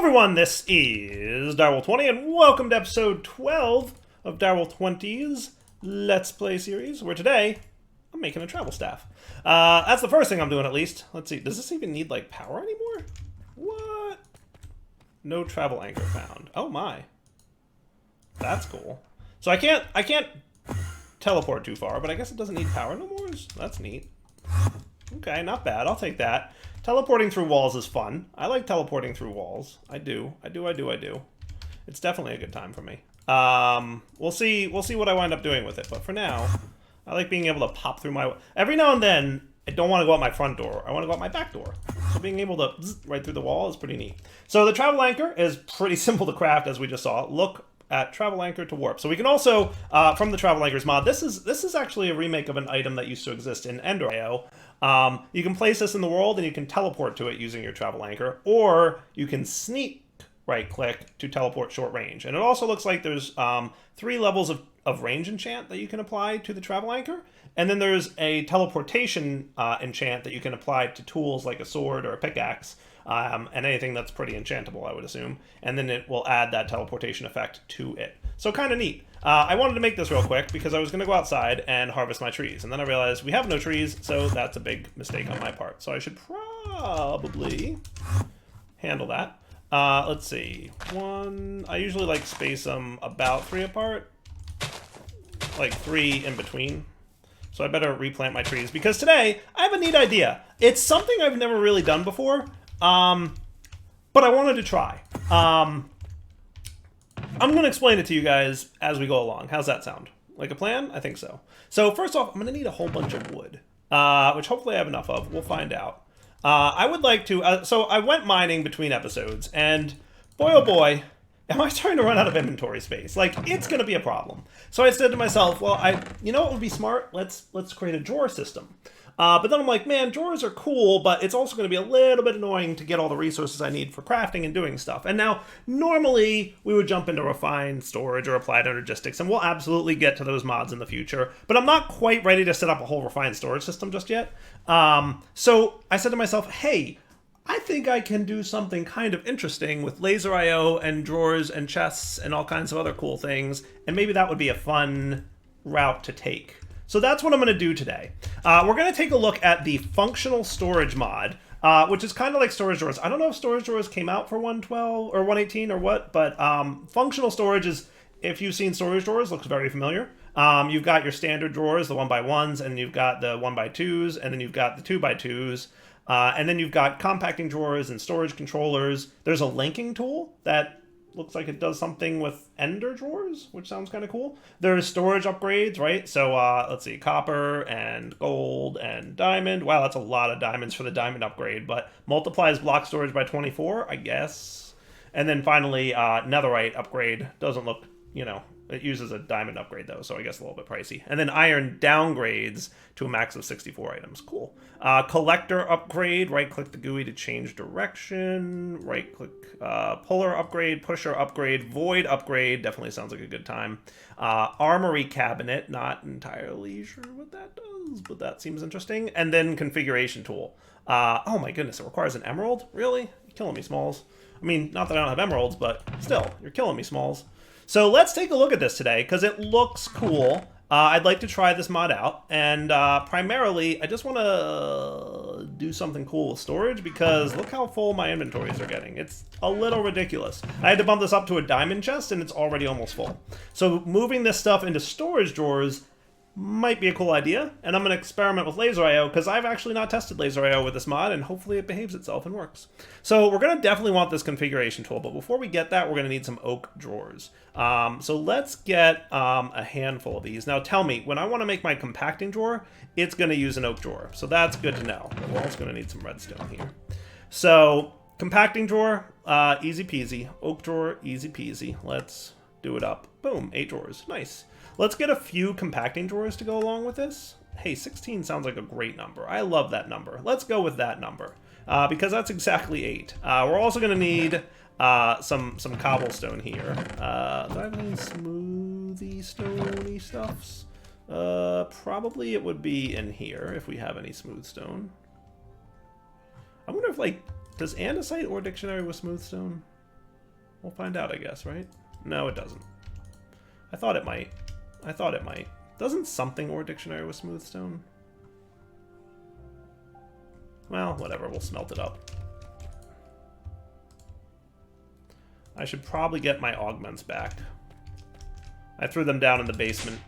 everyone, this is Direwolf20, and welcome to episode 12 of Direwolf20's Let's Play series, where today, I'm making a travel staff. That's the first thing I'm doing, at least. Let's see, does this even need, like, power anymore? What? No travel anchor found. Oh my. That's cool. So I can't teleport too far, but I guess it doesn't need power no more? That's neat. Okay, not bad. I'll take that. Teleporting through walls is fun. I like teleporting through walls. I do. It's definitely a good time for me. We'll see what I wind up doing with it. But for now, I like being able to pop through my... Every now and then, I don't want to go out my front door. I want to go out my back door. So being able to zzz right through the wall is pretty neat. So the travel anchor is pretty simple to craft, as we just saw. Look at travel anchor to warp. So we can also, from the travel anchors mod, this is actually a remake of an item that used to exist in LaserIO. You can place this in the world and you can teleport to it using your travel anchor, or you can sneak right click to teleport short range. And it also looks like there's 3 levels of range enchant that you can apply to the travel anchor. And then there's a teleportation enchant that you can apply to tools like a sword or a pickaxe. And anything that's pretty enchantable, I would assume. And then it will add that teleportation effect to it. So kind of neat. I wanted to make this real quick because I was going to go outside and harvest my trees. And then I realized we have no trees, so that's a big mistake on my part. So I should probably handle that. Let's see. I usually like space them about 3 apart. Like 3 in between. So I better replant my trees because today I have a neat idea. It's something I've never really done before. But I wanted to try. I'm going to explain it to you guys as we go along. How's that sound? Like a plan? I think so. So first off, I'm going to need a whole bunch of wood, which hopefully I have enough of. We'll find out. I would like to... so I went mining between episodes, and boy oh boy, am I starting to run out of inventory space. Like, it's going to be a problem. So I said to myself, well, you know what would be smart? Let's create a drawer system. But then I'm like, man, drawers are cool, but it's also going to be a little bit annoying to get all the resources I need for crafting and doing stuff. And now, normally, we would jump into refined storage or applied energistics, and we'll absolutely get to those mods in the future. But I'm not quite ready to set up a whole refined storage system just yet. So I said to myself, hey, I think I can do something kind of interesting with LaserIO and drawers and chests and all kinds of other cool things, and maybe that would be a fun route to take. So that's what I'm going to do today. We're going to take a look at the functional storage mod, which is kind of like storage drawers. I don't know if storage drawers came out for 112 or 118 or what, but functional storage is, if you've seen storage drawers, looks very familiar. You've got your standard drawers, the 1x1s, and you've got the 1x2s, and then you've got the 2x2s. And then you've got compacting drawers and storage controllers. There's a linking tool that looks like it does something with ender drawers, which sounds kind of cool. There's storage upgrades, right? So let's see, copper and gold and diamond. Wow, that's a lot of diamonds for the diamond upgrade, but multiplies block storage by 24, I guess. And then finally, netherite upgrade. Doesn't look, it uses a diamond upgrade though, so I guess a little bit pricey. And then iron downgrades to a max of 64 items. Cool. Collector upgrade, right-click the GUI to change direction. Right-click puller upgrade, pusher upgrade, void upgrade. Definitely sounds like a good time. Armory cabinet, not entirely sure what that does, but that seems interesting. And then configuration tool. Oh my goodness, it requires an emerald? Really? You're killing me, Smalls. I mean, not that I don't have emeralds, but still, you're killing me, Smalls. So let's take a look at this today, because it looks cool. I'd like to try this mod out, and primarily, I just want to do something cool with storage, because look how full my inventories are getting. It's a little ridiculous. I had to bump this up to a diamond chest, and it's already almost full. So moving this stuff into storage drawers might be a cool idea, and I'm going to experiment with LaserIO, because I've actually not tested LaserIO with this mod, and hopefully it behaves itself and works. So we're going to definitely want this configuration tool, but before we get that, we're going to need some oak drawers. So let's get a handful of these. Now tell me, when I want to make my compacting drawer, it's going to use an oak drawer, so that's good to know. We're also going to need some redstone here. So compacting drawer, easy peasy. Oak drawer, easy peasy. Let's do it up. Boom, 8 drawers. Nice. Let's get a few compacting drawers to go along with this. Hey, 16 sounds like a great number. I love that number. Let's go with that number, because that's exactly 8. We're also going to need some cobblestone here. Do I have any smoothie stony stuffs? Probably it would be in here if we have any smooth stone. I wonder if, like, does andesite or dictionary with smooth stone? We'll find out, I guess, right? No, it doesn't. I thought it might. I thought it might. Doesn't something or dictionary with smooth stone? Well, whatever. We'll smelt it up. I should probably get my augments back. I threw them down in the basement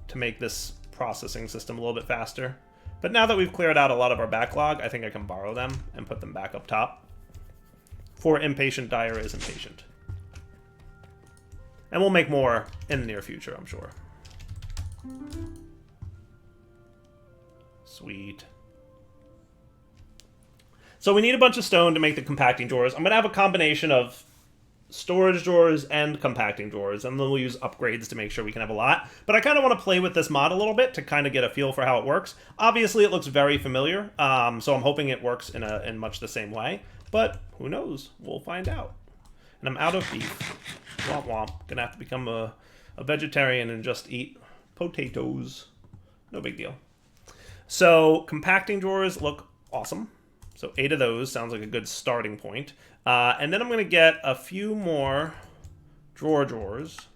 to make this processing system a little bit faster. But now that we've cleared out a lot of our backlog, I think I can borrow them and put them back up top. For impatient dyer is impatient. And we'll make more in the near future, I'm sure. Sweet. So we need a bunch of stone to make the compacting drawers. I'm going to have a combination of storage drawers and compacting drawers, and then we'll use upgrades to make sure we can have a lot. But I kind of want to play with this mod a little bit to kind of get a feel for how it works. Obviously, it looks very familiar, so I'm hoping it works in much the same way. But who knows? We'll find out. And I'm out of beef. Womp womp. Gonna have to become a vegetarian and just eat potatoes. No big deal. So compacting drawers look awesome. So 8 of those sounds like a good starting point. And then I'm going to get a few more drawers.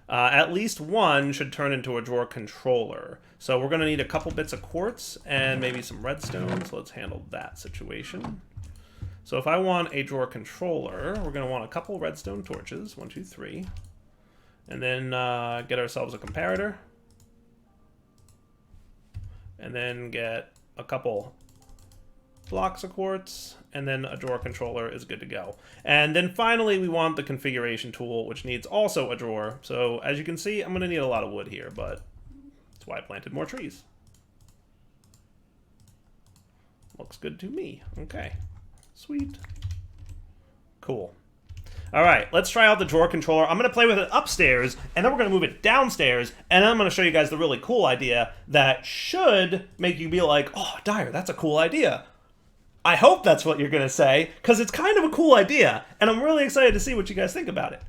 At least one should turn into a drawer controller. So we're going to need a couple bits of quartz and maybe some redstone. So let's handle that situation. So if I want a drawer controller, we're going to want a couple redstone torches. 1, 2, 3. And then get ourselves a comparator. And then get a couple blocks of quartz, and then a drawer controller is good to go. And then finally we want the configuration tool, which needs also a drawer. So as you can see, I'm going to need a lot of wood here, but that's why I planted more trees. Looks good to me. Okay. Sweet. Cool. All right, let's try out the drawer controller. I'm going to play with it upstairs, and then we're going to move it downstairs, and then I'm going to show you guys the really cool idea that should make you be like, oh, Dyer, that's a cool idea. I hope that's what you're going to say, because it's kind of a cool idea, and I'm really excited to see what you guys think about it.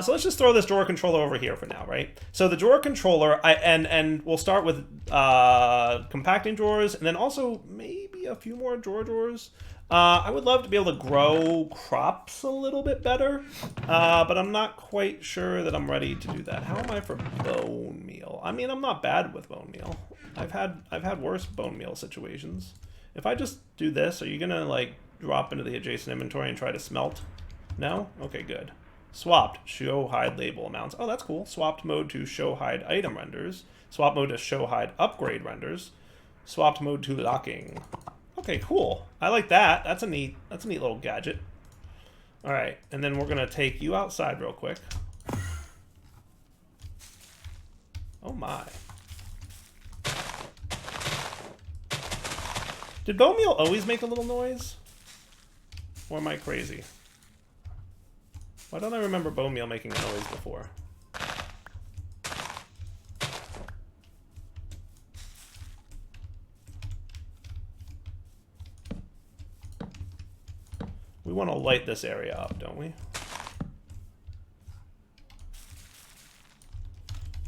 So let's just throw this drawer controller over here for now, right? So the drawer controller, and we'll start with compacting drawers, and then also maybe a few more drawers. I would love to be able to grow crops a little bit better, but I'm not quite sure that I'm ready to do that. How am I for bone meal? I mean, I'm not bad with bone meal. I've had worse bone meal situations. If I just do this, are you gonna like drop into the adjacent inventory and try to smelt? No? Okay, good. Swapped, show hide label amounts. Oh, that's cool. Swapped mode to show hide item renders. Swap mode to show hide upgrade renders. Swapped mode to locking. Okay, cool. I like that. That's a neat little gadget. All right, and then we're gonna take you outside real quick. Oh my. Did bone meal always make a little noise? Or am I crazy? Why don't I remember bone meal making a noise before? We want to light this area up, don't we?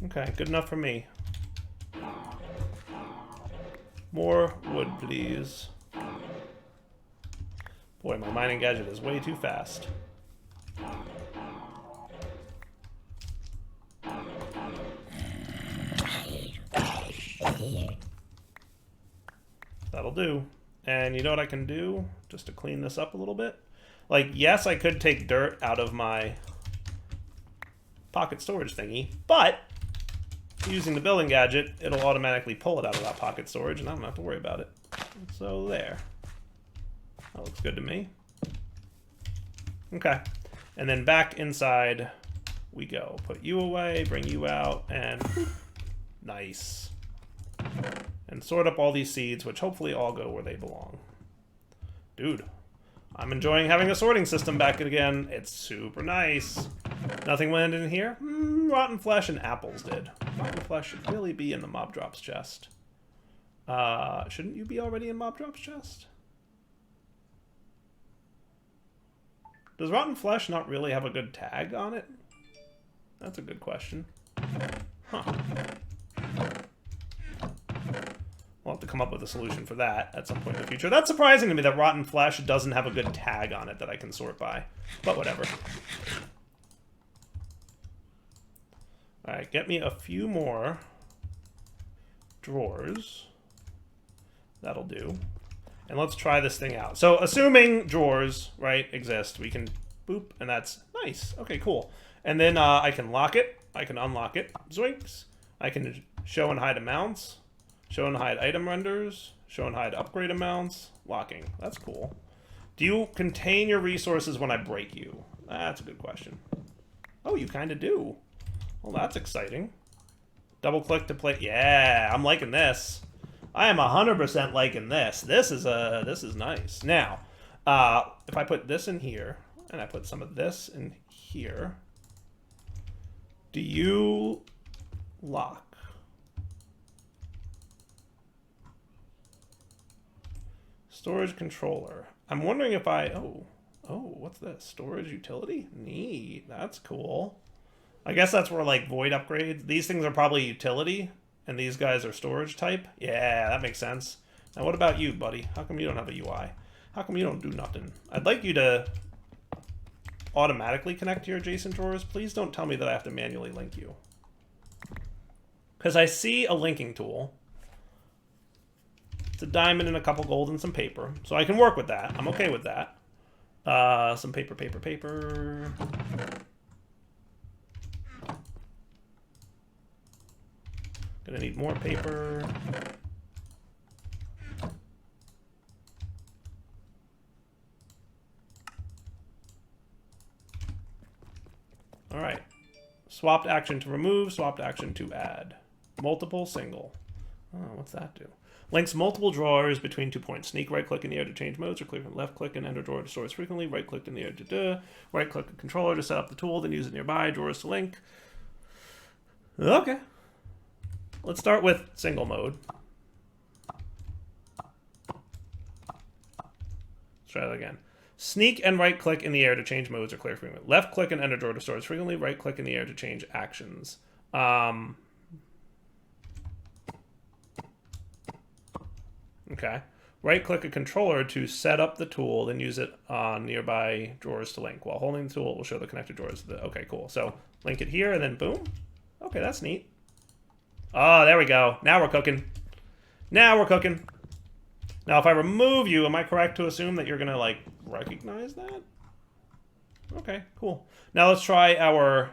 Okay, good enough for me. More wood, please. Boy, my mining gadget is way too fast. That'll do. And you know what I can do just to clean this up a little bit? Like, yes, I could take dirt out of my pocket storage thingy, but using the building gadget, it'll automatically pull it out of that pocket storage, and I don't have to worry about it. So there. That looks good to me. Okay. And then back inside we go. Put you away, bring you out, and nice. And sort up all these seeds, which hopefully all go where they belong. Dude, I'm enjoying having a sorting system back again. It's super nice. Nothing went in here? Rotten flesh and apples did. Rotten flesh should really be in the mob drops chest. Shouldn't you be already in mob drops chest? Does rotten flesh not really have a good tag on it? That's a good question. Huh. Well, to come up with a solution for that at some point in the future. That's surprising to me that rotten flesh doesn't have a good tag on it that I can sort by. But whatever. Alright, get me a few more drawers. That'll do. And let's try this thing out. So assuming drawers, right, exist, we can boop, and that's nice. Okay, cool. And then I can lock it. I can unlock it. Zoinks. I can show and hide amounts. Show and hide item renders. Show and hide upgrade amounts. Locking. That's cool. Do you contain your resources when I break you? That's a good question. Oh, you kind of do. Well, that's exciting. Double click to play. Yeah, I'm liking this. I am 100% liking this. This is nice. Now, if I put this in here and I put some of this in here, do you lock? Storage controller. I'm wondering if I... Oh, what's this? Storage utility? Neat. That's cool. I guess that's where, like, void upgrades. These things are probably utility, and these guys are storage type. Yeah, that makes sense. Now, what about you, buddy? How come you don't have a UI? How come you don't do nothing? I'd like you to automatically connect to your adjacent drawers. Please don't tell me that I have to manually link you. Because I see a linking tool. It's a diamond and a couple gold and some paper. So I can work with that. I'm okay with that. Some paper. Gonna need more paper. All right. Swapped action to remove, swapped action to add. Multiple, single. Oh, what's that do? Links multiple drawers between 2 points. Sneak, right-click in the air to change modes, or click and left-click and enter drawer to store as frequently. Right-click in the air to right-click the controller to set up the tool, then use it nearby. Drawers to link. Okay. Let's start with single mode. Let's try that again. Sneak and right-click in the air to change modes or clear frequently. Left-click and enter drawer to store as frequently. Right-click in the air to change actions. Okay. Right-click a controller to set up the tool, then use it on nearby drawers to link. While holding the tool, it will show the connected drawers. Okay, cool. So link it here, and then boom. Okay, that's neat. Oh, there we go. Now we're cooking. Now we're cooking. Now, if I remove you, am I correct to assume that you're going to, like, recognize that? Okay, cool. Now let's try our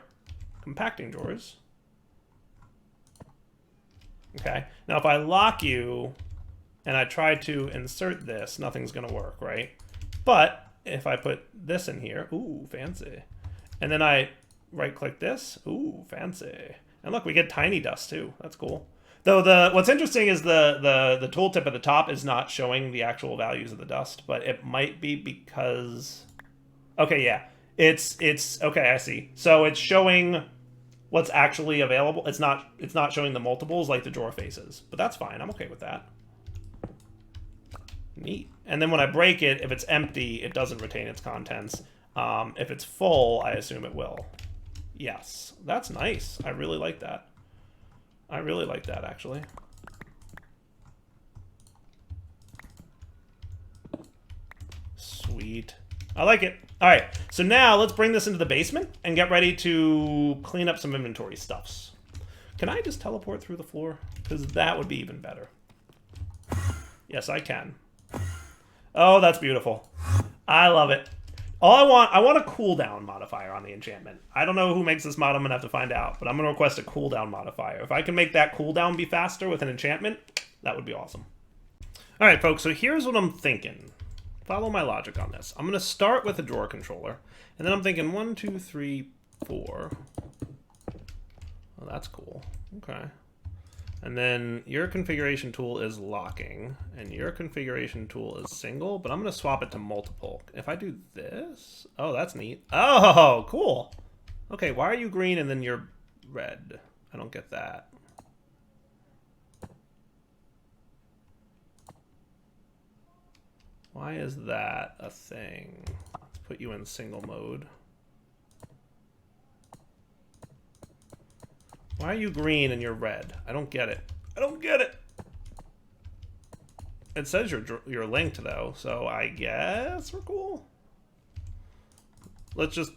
compacting drawers. Okay. Now, if I lock you and I try to insert this, nothing's going to work, right? But if I put this in here, ooh, fancy. And then I right-click this, ooh, fancy. And look, we get tiny dust too. That's cool. Though what's interesting is the tooltip at the top is not showing the actual values of the dust, but it might be because... Okay, yeah. It's okay, I see. So it's showing what's actually available. It's not showing the multiples like the drawer faces. But that's fine. I'm okay with that. Neat. And then when I break it, if it's empty, it doesn't retain its contents. If it's full, I assume it will. Yes, that's nice. I really like that. I really like that, actually. Sweet. I like it. All right, so now let's bring this into the basement and get ready to clean up some inventory stuffs. Can I just teleport through the floor? Because that would be even better. Yes, I can. Oh, that's beautiful. I love it. All I want a cooldown modifier on the enchantment. I don't know who makes this mod. I'm going to have to find out. But I'm going to request a cooldown modifier. If I can make that cooldown be faster with an enchantment, that would be awesome. All right, folks. So here's what I'm thinking. Follow my logic on this. I'm going to start with a drawer controller. And then I'm thinking 1, 2, 3, 4. Oh, that's cool. Okay. And then your configuration tool is locking, and your configuration tool is single, but I'm going to swap it to multiple. If I do this... Oh, that's neat. Oh, cool. Okay, why are you green and then you're red? I don't get that. Why is that a thing? Let's put you in single mode. Why are you green and you're red? I don't get it. I don't get it. It says you're linked though, so I guess we're cool. Let's just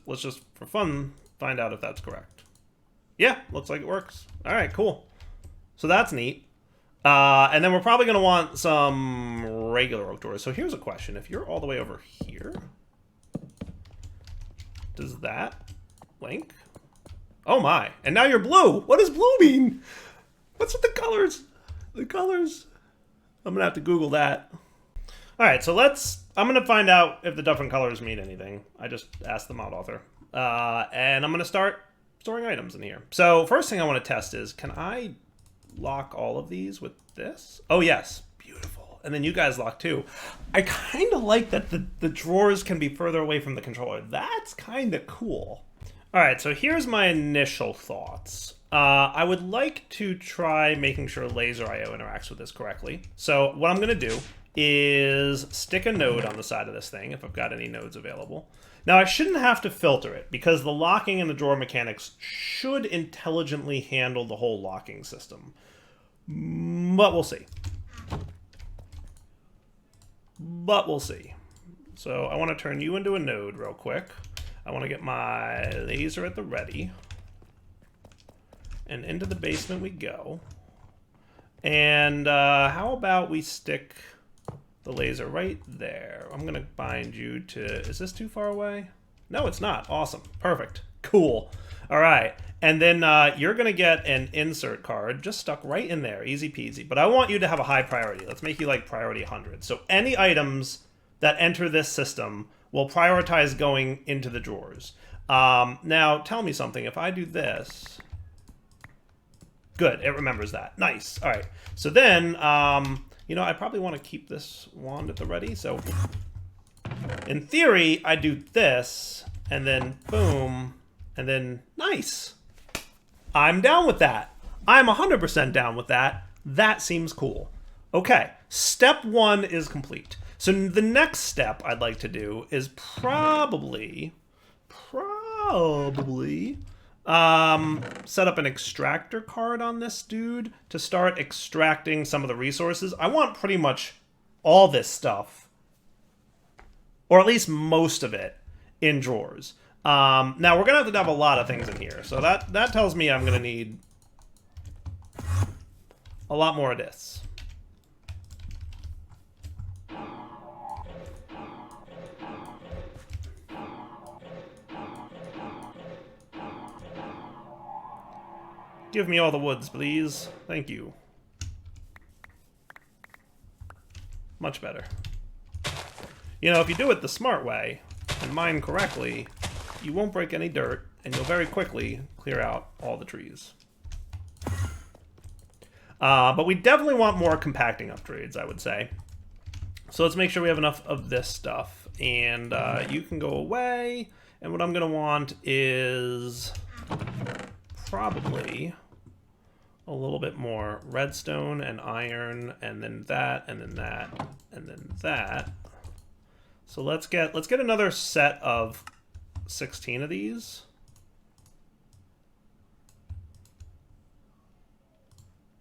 for fun find out if that's correct. Yeah, looks like it works. All right, cool. So that's neat. And then we're probably going to want some regular oak doors. So here's a question. If you're all the way over here, does that link? Oh my. And now you're blue. What does blue mean? What's with the colors? The colors. I'm going to have to Google that. All right, so I'm going to find out if the different colors mean anything. I just asked the mod author. And I'm going to start storing items in here. So first thing I want to test is, can I lock all of these with this? Oh yes, beautiful. And then you guys lock too. I kind of like that the drawers can be further away from the controller. That's kind of cool. All right, so here's my initial thoughts. I would like to try making sure LaserIO interacts with this correctly. So what I'm going to do is stick a node on the side of this thing if I've got any nodes available. Now I shouldn't have to filter it because the locking and the drawer mechanics should intelligently handle the whole locking system. But we'll see. So I want to turn you into a node real quick. I want to get my laser at the ready. And into the basement we go. And how about we stick the laser right there? I'm going to bind you to... Is this too far away? No, it's not. Awesome. Perfect. Cool. All right. And then you're going to get an insert card just stuck right in there. Easy peasy. But I want you to have a high priority. Let's make you like priority 100. So any items that enter this system will prioritize going into the drawers. Now, tell me something. If I do this... Good. It remembers that. Nice. All right. So then... you know, I probably want to keep this wand at the ready, so in theory, I do this, and then boom, and then nice. I'm down with that. I'm 100% down with that. That seems cool. Okay, step 1 is complete. So the next step I'd like to do is probably set up an extractor card on this dude to start extracting some of the resources. I want pretty much all this stuff, or at least most of it, in drawers. Now we're gonna have to have a lot of things in here, so that tells me I'm gonna need a lot more of this. Give me all the woods, please. Thank you. Much better. You know, if you do it the smart way and mine correctly, you won't break any dirt, and you'll very quickly clear out all the trees. But we definitely want more compacting upgrades, I would say. So let's make sure we have enough of this stuff. And you can go away. And what I'm going to want is probably a little bit more redstone and iron, and then that, and then that, and then that. So let's get another set of 16 of these.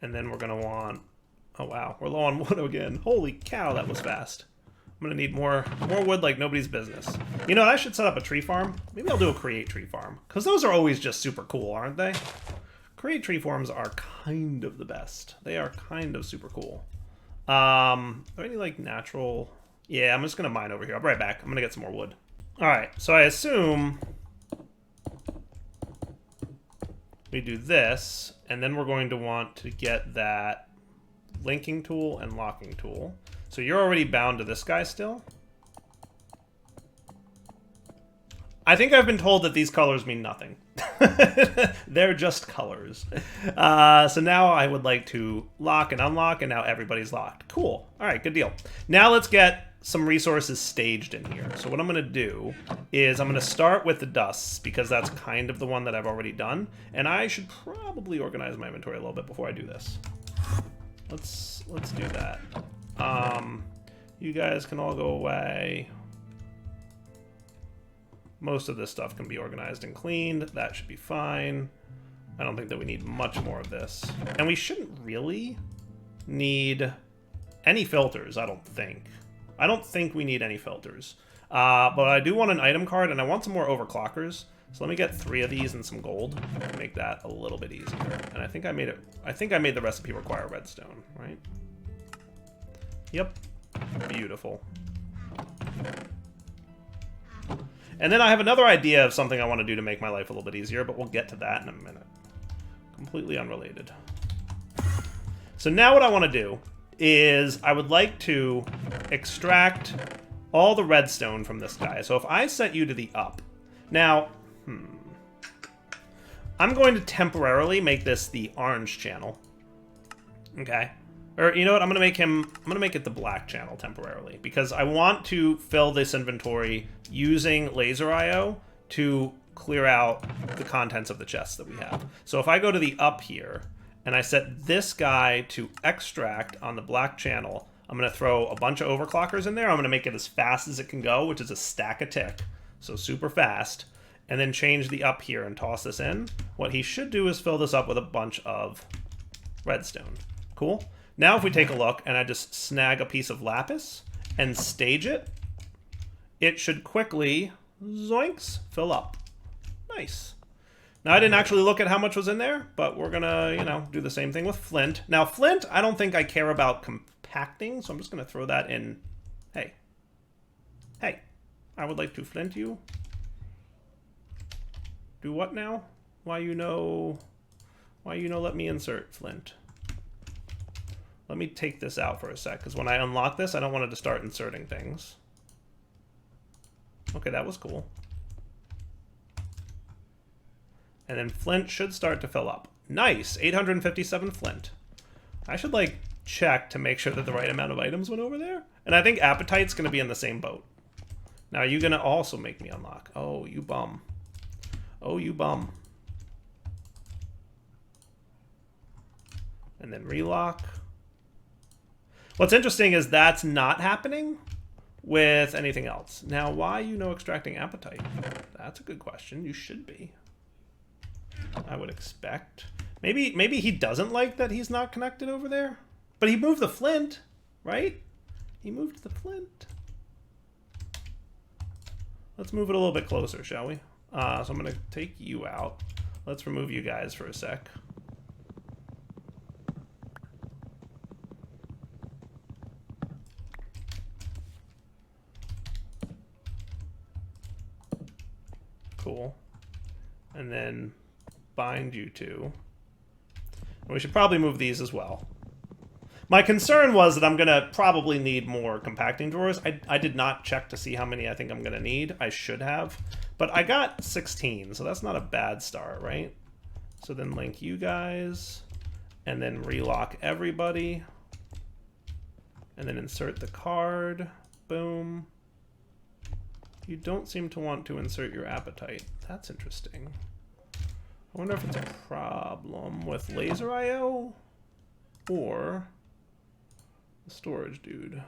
And then we're gonna want, oh wow, we're low on wood again. Holy cow, that was fast. I'm gonna need more wood like nobody's business. You know, I should set up a tree farm. Maybe I'll do a create tree farm, because those are always just super cool, aren't they? Create tree farms are kind of the best. They are kind of super cool. Are any like natural? Yeah, I'm just gonna mine over here. I'll be right back. I'm gonna get some more wood. All right, so I assume we do this, and then we're going to want to get that linking tool and locking tool. So you're already bound to this guy still. I think I've been told that these colors mean nothing. They're just colors. So now I would like to lock and unlock, and now everybody's locked. Cool. All right, good deal. Now let's get some resources staged in here. So what I'm going to do is I'm going to start with the dusts, because that's kind of the one that I've already done. And I should probably organize my inventory a little bit before I do this. Let's do that. You guys can all go away. Most of this stuff can be organized and cleaned. That should be fine. I don't think that we need much more of this. And we shouldn't really need any filters, I don't think. I don't think we need any filters. But I do want an item card, and I want some more overclockers. So let me get 3 of these and some gold to make that a little bit easier. And I think I made it. I think I made the recipe require redstone, right? Yep. Beautiful. And then I have another idea of something I want to do to make my life a little bit easier, but we'll get to that in a minute. Completely unrelated. So now what I want to do is I would like to extract all the redstone from this guy. So if I set you to the up. Now, I'm going to temporarily make this the orange channel. Okay. Or you know what? I'm going to make it the black channel temporarily because I want to fill this inventory using LaserIO to clear out the contents of the chests that we have. So if I go to the up here and I set this guy to extract on the black channel, I'm going to throw a bunch of overclockers in there. I'm going to make it as fast as it can go, which is a stack a tick. So super fast. And then change the up here and toss this in. What he should do is fill this up with a bunch of redstone. Cool. Now if we take a look and I just snag a piece of lapis and stage it, it should quickly, zoinks, fill up. Nice. Now I didn't actually look at how much was in there, but we're gonna, you know, do the same thing with flint. Now flint, I don't think I care about compacting, so I'm just gonna throw that in. Hey. Hey. I would like to flint you. Do what now? Why you know let me insert flint? Let me take this out for a sec, because when I unlock this, I don't want it to start inserting things. Okay, that was cool. And then flint should start to fill up. Nice! 857 flint. I should, like, check to make sure that the right amount of items went over there. And I think appetite's going to be in the same boat. Now, are you going to also make me unlock? Oh, you bum. Oh, you bum. And then relock. What's interesting is that's not happening with anything else. Now, why you know extracting appetite? That's a good question. You should be. I would expect. Maybe he doesn't like that he's not connected over there. But he moved the flint, right? He moved the flint. Let's move it a little bit closer, shall we? So I'm going to take you out. Let's remove you guys for a sec. Cool. And then bind you two. And we should probably move these as well. My concern was that I'm going to probably need more compacting drawers. I did not check to see how many I think I'm going to need. I should have. But I got 16, so that's not a bad start, right? So then link you guys, and then relock everybody. And then insert the card. Boom. You don't seem to want to insert your appetite. That's interesting. I wonder if it's a problem with LaserIO or the storage dude.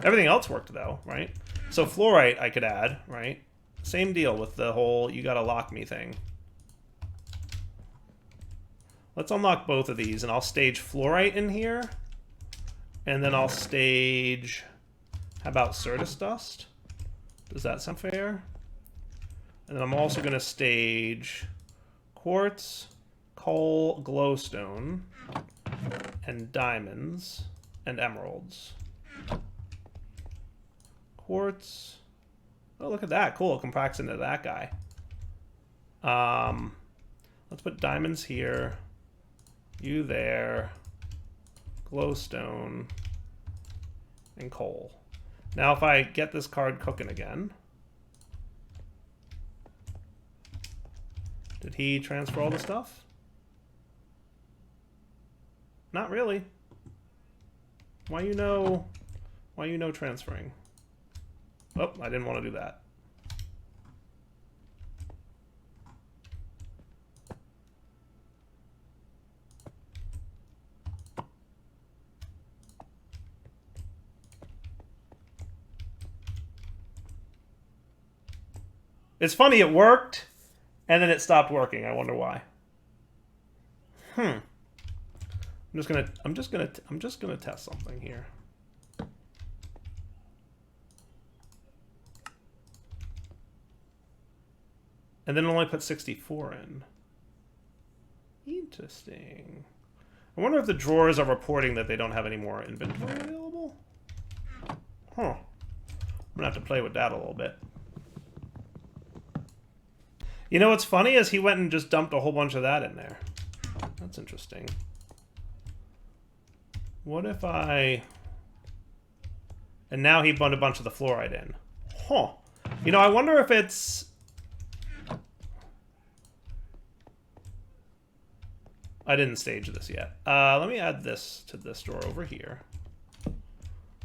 Everything else worked though, right? So fluorite I could add, right? Same deal with the whole you gotta lock me thing. Let's unlock both of these and I'll stage fluorite in here. And then I'll stage, how about Certus dust? Does that sound fair? And then I'm also going to stage quartz, coal, glowstone, and diamonds, and emeralds. Quartz. Oh, look at that. Cool. It compacts into that guy. Let's put diamonds here. You there. Glowstone. And coal. Now if I get this card cooking again. Did he transfer all the stuff? Not really. Why you know transferring? Oh, I didn't want to do that. It's funny, it worked, and then it stopped working. I wonder why. I'm just gonna test something here. And then only put 64 in. Interesting. I wonder if the drawers are reporting that they don't have any more inventory available? Huh. I'm gonna have to play with that a little bit. You know what's funny is he went and just dumped a whole bunch of that in there. That's interesting. What if I... And now he put a bunch of the fluoride in. Huh. You know, I wonder if it's... I didn't stage this yet. Let me add this to this drawer over here.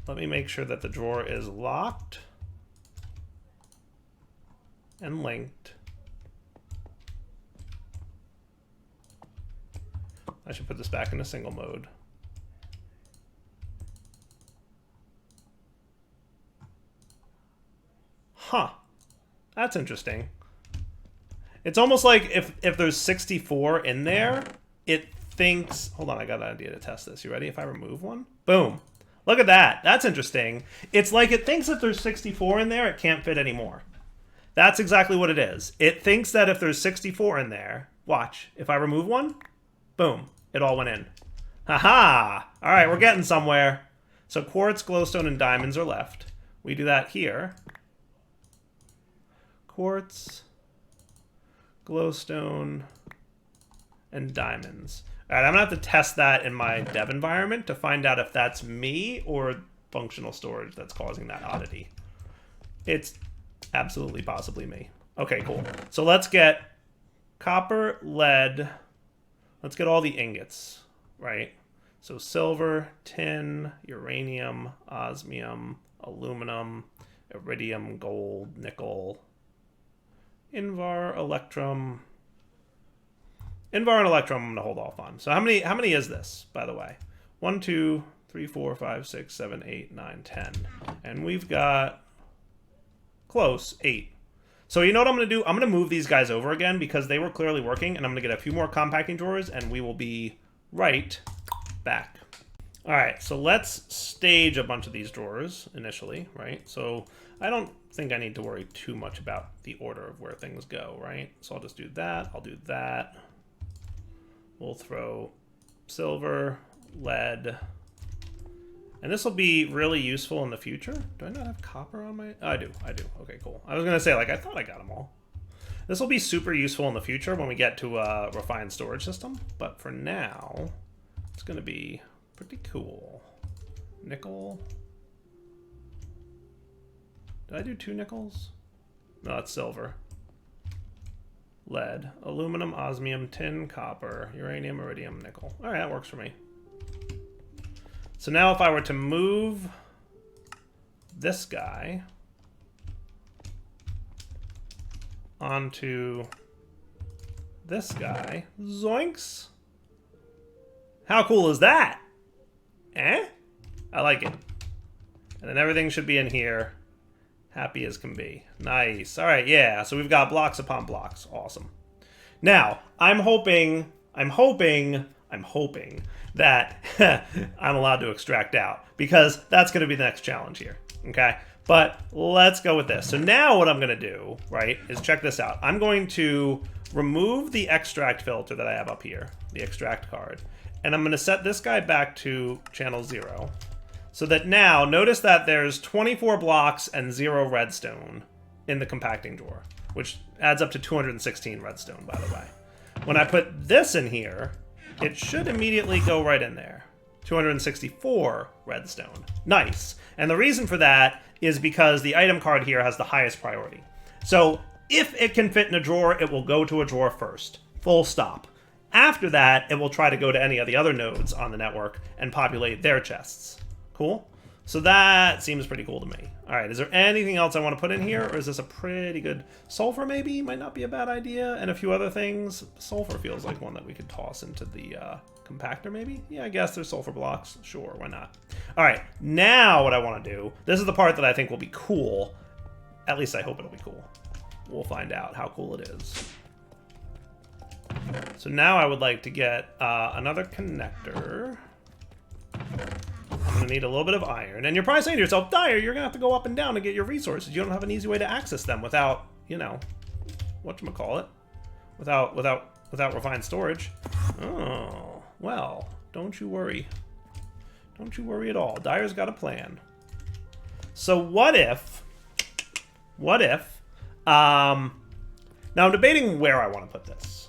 Let me make sure that the drawer is locked and linked. I should put this back into single mode. Huh. That's interesting. It's almost like if there's 64 in there, it thinks... Hold on, I got an idea to test this. You ready? If I remove one? Boom. Look at that. That's interesting. It's like it thinks if there's 64 in there, it can't fit anymore. That's exactly what it is. It thinks that if there's 64 in there... Watch. If I remove one, boom. It all went in. Haha! All right, we're getting somewhere. So quartz, glowstone, and diamonds are left. We do that here. Quartz, glowstone, and diamonds. All right, I'm gonna have to test that in my dev environment to find out if that's me or functional storage that's causing that oddity. It's absolutely possibly me. Okay, cool. So let's get copper, lead. Let's get all the ingots, right? So silver, tin, uranium, osmium, aluminum, iridium, gold, nickel, Invar, Electrum. Invar and Electrum I'm gonna hold off on. So how many is this, by the way? 1, 2, 3, 4, 5, 6, 7, 8, 9, 10. And we've got close 8. So you know what I'm gonna do? I'm gonna move these guys over again because they were clearly working, and I'm gonna get a few more compacting drawers, and we will be right back. All right, so let's stage a bunch of these drawers initially, right? So I don't think I need to worry too much about the order of where things go, right? So I'll just do that, I'll do that. We'll throw silver, lead, and this will be really useful in the future. Do I not have copper on my... Oh, I do. Okay, cool. I was gonna say, like, I thought I got them all. This will be super useful in the future when we get to a refined storage system, but for now, it's gonna be pretty cool. Nickel. Did I do 2 nickels? No, that's silver. Lead, aluminum, osmium, tin, copper, uranium, iridium, nickel. All right, that works for me. So now if I were to move this guy onto this guy, zoinks. How cool is that? Eh? I like it. And then everything should be in here. Happy as can be. Nice. All right, yeah. So we've got blocks upon blocks. Awesome. Now, I'm hoping that I'm allowed to extract out, because that's going to be the next challenge here. Okay? But let's go with this. So now what I'm going to do, right, is check this out. I'm going to remove the extract filter that I have up here, the extract card, and I'm going to set this guy back to channel 0. So that now, notice that there's 24 blocks and 0 redstone in the compacting drawer, which adds up to 216 redstone, by the way. When I put this in here, it should immediately go right in there. 264 redstone. Nice. And the reason for that is because the item card here has the highest priority. So if it can fit in a drawer, it will go to a drawer first. Full stop. After that, it will try to go to any of the other nodes on the network and populate their chests. Cool? So that seems pretty cool to me. All right, is there anything else I want to put in here, or is this a pretty good... Sulfur maybe might not be a bad idea, and a few other things. Sulfur feels like one that we could toss into the compactor maybe? Yeah, I guess there's sulfur blocks. Sure, why not? All right, now what I want to do, this is the part that I think will be cool. At least I hope it'll be cool. We'll find out how cool it is. So now I would like to get another connector. I'm going to need a little bit of iron. And you're probably saying to yourself, Dyer, you're going to have to go up and down to get your resources. You don't have an easy way to access them without, you know, whatchamacallit, without refined storage. Oh, well, don't you worry. Don't you worry at all. Dyer's got a plan. So what if, now I'm debating where I want to put this.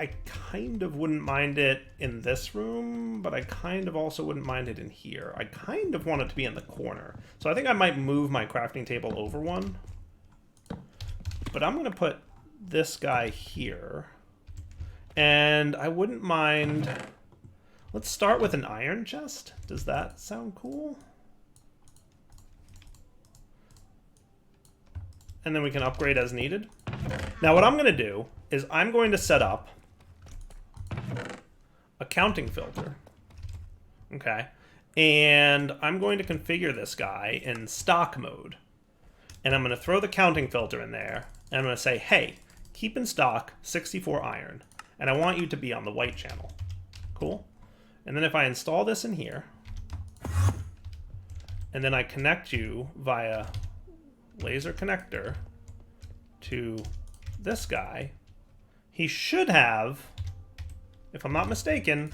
I kind of wouldn't mind it in this room, but I kind of also wouldn't mind it in here. I kind of want it to be in the corner. So I think I might move my crafting table over one. But I'm going to put this guy here. And I wouldn't mind... Let's start with an iron chest. Does that sound cool? And then we can upgrade as needed. Now what I'm going to do is I'm going to set up a counting filter. Okay. And I'm going to configure this guy in stock mode. And I'm going to throw the counting filter in there. And I'm going to say, hey, keep in stock 64 iron. And I want you to be on the white channel. Cool? And then if I install this in here, and then I connect you via laser connector to this guy, he should have, if I'm not mistaken,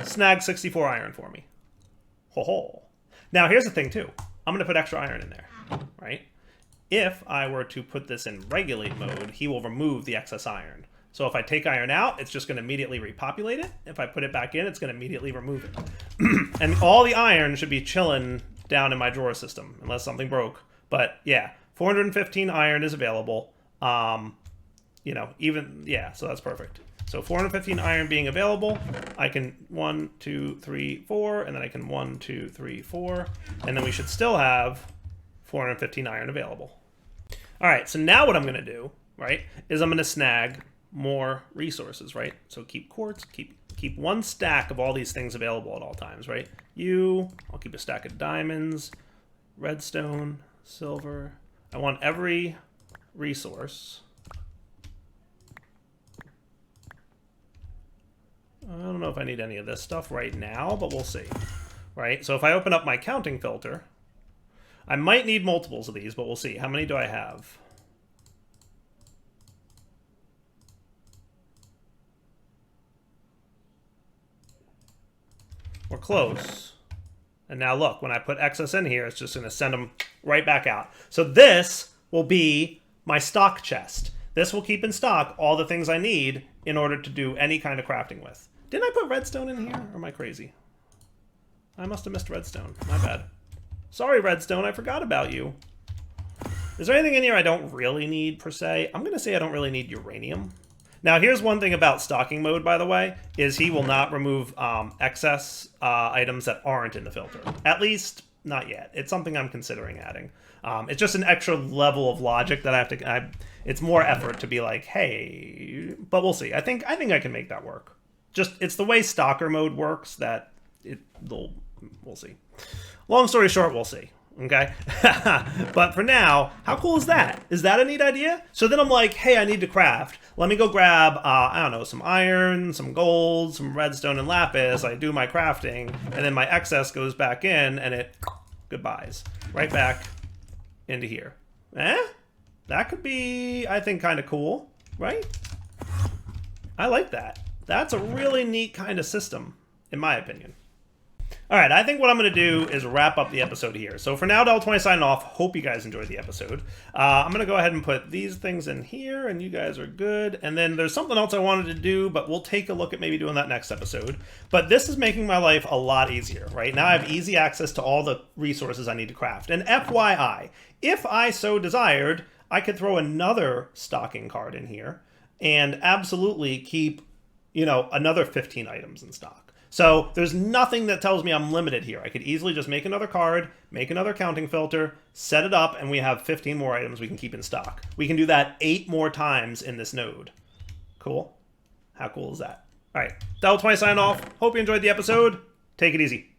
snag 64 iron for me. Ho-ho. Now here's the thing too. I'm going to put extra iron in there, right? If I were to put this in regulate mode, he will remove the excess iron. So if I take iron out, it's just going to immediately repopulate it. If I put it back in, it's going to immediately remove it. And all the iron should be chilling down in my drawer system, unless something broke. But yeah, 415 iron is available. You know, even, yeah, so that's perfect. So 415 iron being available, I can 1, 2, 3, 4, and then I can 1, 2, 3, 4, and then we should still have 415 iron available. All right, so now what I'm going to do, right, is I'm going to snag more resources, right? So keep quartz, keep one stack of all these things available at all times, right? I'll keep a stack of diamonds, redstone, silver. I want every resource. I don't know if I need any of this stuff right now, but we'll see, right? So if I open up my counting filter, I might need multiples of these, but we'll see. How many do I have? We're close. And now look, when I put excess in here, it's just going to send them right back out. So this will be my stock chest. This will keep in stock all the things I need in order to do any kind of crafting with. Didn't I put redstone in here? Or am I crazy? I must have missed redstone. My bad. Sorry, redstone. I forgot about you. Is there anything in here I don't really need, per se? I'm going to say I don't really need uranium. Now, here's one thing about stocking mode, by the way, is he will not remove excess items that aren't in the filter. At least, not yet. It's something I'm considering adding. It's just an extra level of logic that I have to... it's more effort to be like, hey... But we'll see. I think I can make that work. Just, it's the way stalker mode works that we'll see. Long story short, we'll see. Okay? But for now, how cool is that? Is that a neat idea? So then I'm like, hey, I need to craft. Let me go grab, I don't know, some iron, some gold, some redstone, and lapis. I do my crafting, and then my excess goes back in, and it goodbyes. Right back into here. That could be, I think, kind of cool, right? I like that. That's a really neat kind of system, in my opinion. All right, I think what I'm going to do is wrap up the episode here. So for now, Del20 signing off. Hope you guys enjoyed the episode. I'm going to go ahead and put these things in here, and you guys are good. And then there's something else I wanted to do, but we'll take a look at maybe doing that next episode. But this is making my life a lot easier, right? Now I have easy access to all the resources I need to craft. And FYI, if I so desired, I could throw another stocking card in here and absolutely keep, you know, another 15 items in stock. So there's nothing that tells me I'm limited here. I could easily just make another card, make another counting filter, set it up, and we have 15 more items we can keep in stock. We can do that 8 more times in this node. Cool? How cool is that? All right, Del20 signing off. Hope you enjoyed the episode. Take it easy.